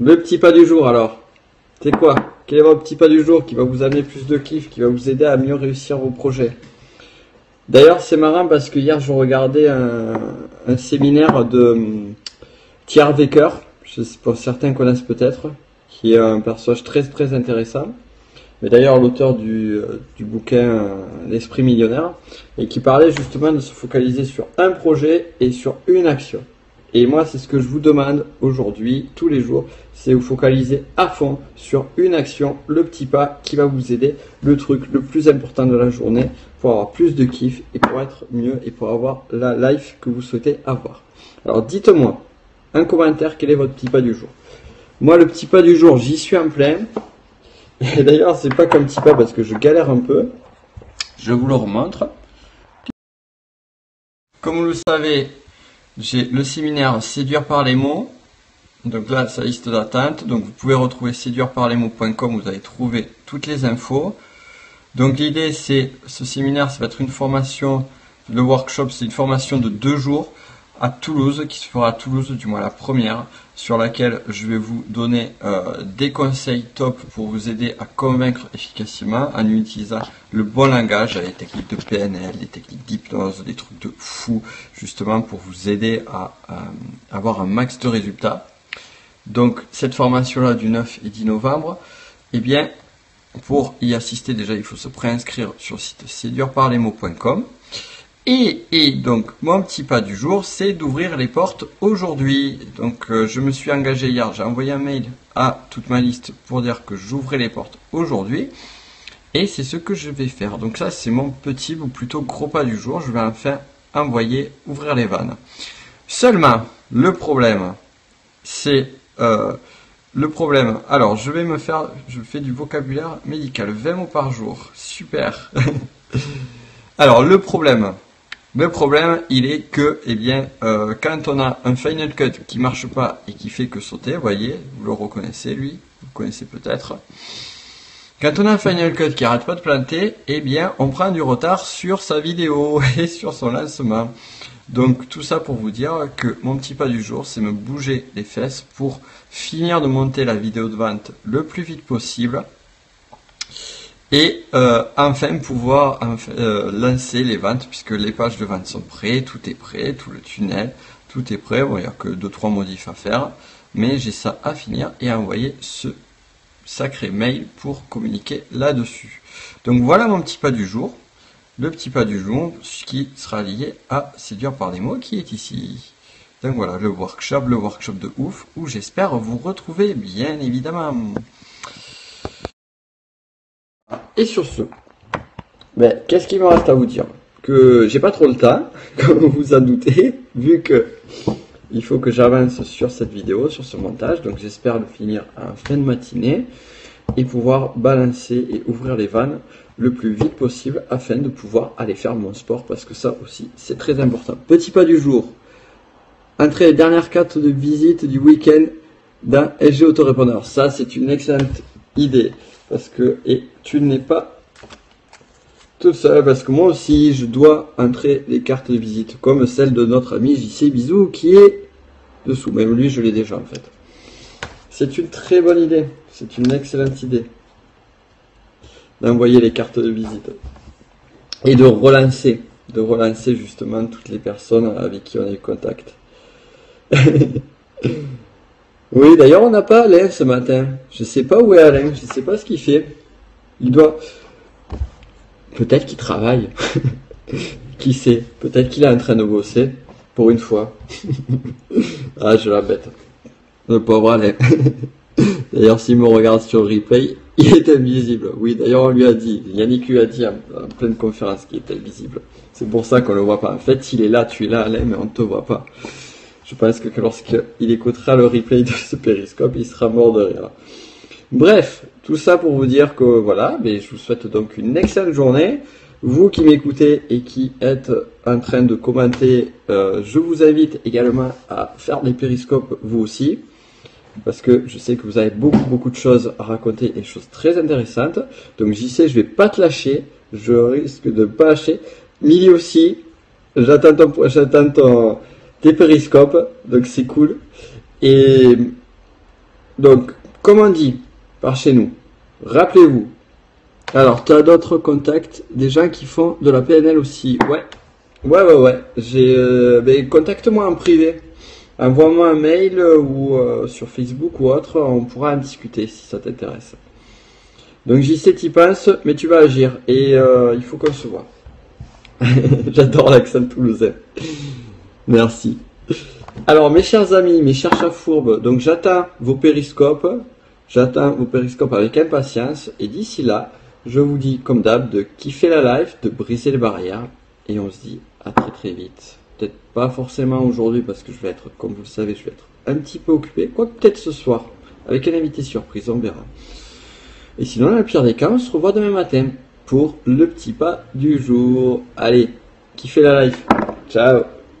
Le petit pas du jour alors, c'est quoi? Quel est votre petit pas du jour qui va vous amener plus de kiff, qui va vous aider à mieux réussir vos projets? D'ailleurs, c'est marrant parce que hier, je regardais un séminaire de Thierry Wecker, je sais pour certains connaissent peut-être, qui est un personnage très très intéressant, mais d'ailleurs l'auteur du bouquin L'Esprit millionnaire, et qui parlait justement de se focaliser sur un projet et sur une action. Et moi, c'est ce que je vous demande aujourd'hui, tous les jours, c'est vous focaliser à fond sur une action, le petit pas qui va vous aider, le truc le plus important de la journée pour avoir plus de kiff et pour être mieux et pour avoir la life que vous souhaitez avoir. Alors dites-moi, un commentaire, quel est votre petit pas du jour? Moi, le petit pas du jour, j'y suis en plein. Et d'ailleurs, c'est pas qu'un petit pas parce que je galère un peu. Je vous le remontre. Comme vous le savez, j'ai le séminaire Séduire par les mots. Donc là, c'est la liste d'attente. Donc vous pouvez retrouver séduireparlesmots.com, vous allez trouver toutes les infos. Donc l'idée, c'est, ce séminaire, ça va être une formation, le workshop, c'est une formation de 2 jours à Toulouse, qui se fera à Toulouse, du moins la première, sur laquelle je vais vous donner des conseils top pour vous aider à convaincre efficacement en utilisant le bon langage, les techniques de PNL, des techniques d'hypnose, des trucs de fou, justement pour vous aider à avoir un max de résultats. Donc cette formation-là du 9 et 10 novembre, eh bien, pour y assister, déjà, il faut se préinscrire sur le site séduireparlesmots.com. Et donc, mon petit pas du jour, c'est d'ouvrir les portes aujourd'hui. Donc, je me suis engagé hier, j'ai envoyé un mail à toute ma liste pour dire que j'ouvrais les portes aujourd'hui. Et c'est ce que je vais faire. Donc ça, c'est mon petit ou plutôt gros pas du jour. Je vais enfin envoyer, ouvrir les vannes. Seulement, le problème, c'est... alors je fais du vocabulaire médical, 20 mots par jour, super. Alors le problème, il est que, eh bien, quand on a un Final Cut qui marche pas et qui fait que sauter, vous voyez, vous le reconnaissez lui, vous le connaissez peut-être. Quand on a un Final Cut qui arrête pas de planter, eh bien, on prend du retard sur sa vidéo et sur son lancement. Donc tout ça pour vous dire que mon petit pas du jour, c'est me bouger les fesses pour finir de monter la vidéo de vente le plus vite possible et enfin pouvoir lancer les ventes puisque les pages de vente sont prêtes, tout est prêt, tout le tunnel, tout est prêt. Bon, il n'y a que 2-3 modifs à faire, mais j'ai ça à finir et à envoyer ce sacré mail pour communiquer là-dessus. Donc voilà mon petit pas du jour. Le petit pas du jour, qui sera lié à Séduire par les mots, qui est ici. Donc voilà, le workshop de ouf, où j'espère vous retrouver, bien évidemment. Et sur ce, ben, qu'est-ce qu'il me reste à vous dire? Que j'ai pas trop le temps, comme vous vous en doutez, vu que il faut que j'avance sur cette vidéo, sur ce montage, donc j'espère le finir en fin de matinée, et pouvoir balancer et ouvrir les vannes le plus vite possible afin de pouvoir aller faire mon sport parce que ça aussi c'est très important. Petit pas du jour, entrer les dernières cartes de visite du week-end dans SG Autorépondeur. Ça c'est une excellente idée parce que et tu n'es pas tout seul parce que moi aussi je dois entrer les cartes de visite comme celle de notre ami JC Bisou qui est dessous. Même lui je l'ai déjà en fait. C'est une très bonne idée, c'est une excellente idée d'envoyer les cartes de visite et de relancer justement toutes les personnes avec qui on a eu contact. Oui, d'ailleurs on n'a pas Alain ce matin, je sais pas où est Alain, je sais pas ce qu'il fait, il doit, peut-être qu'il travaille, qui sait, peut-être qu'il est en train de bosser, pour une fois. Ah je la bête, le pauvre Alain. D'ailleurs, s'il me regarde sur le replay, il est invisible. Oui, d'ailleurs, on lui a dit, Yannick lui a dit en pleine conférence qu'il était invisible. C'est pour ça qu'on le voit pas. En fait, il est là, tu es là, Alain, mais on ne te voit pas. Je pense que lorsqu'il écoutera le replay de ce périscope, il sera mort de rire. Bref, tout ça pour vous dire que voilà, mais je vous souhaite donc une excellente journée. Vous qui m'écoutez et qui êtes en train de commenter, je vous invite également à faire des périscopes vous aussi. Parce que je sais que vous avez beaucoup de choses à raconter, des choses très intéressantes. Donc j'y sais, je vais pas te lâcher, je risque de pas lâcher. Milly aussi, j'attends tes périscopes, donc c'est cool. Et Donc, comme on dit par chez nous, rappelez-vous. Alors, tu as d'autres contacts, des gens qui font de la PNL aussi. Ouais. Contacte-moi en privé. Envoie-moi un mail ou sur Facebook ou autre, on pourra en discuter si ça t'intéresse. Donc j'y sais, t'y penses, mais tu vas agir. Et il faut qu'on se voit. J'adore l'accent toulousain. Merci. Alors mes chers amis, mes chers chats fourbes, donc j'attends vos périscopes. J'attends vos périscopes avec impatience. Et d'ici là, je vous dis comme d'hab de kiffer la life, de briser les barrières. Et on se dit à très très vite. Peut-être pas forcément aujourd'hui parce que je vais être, comme vous le savez, je vais être un petit peu occupé. Quoique peut-être ce soir, avec un invité surprise, on verra. Et sinon, dans le pire des cas, on se revoit demain matin pour le petit pas du jour. Allez, kiffez la life. Ciao.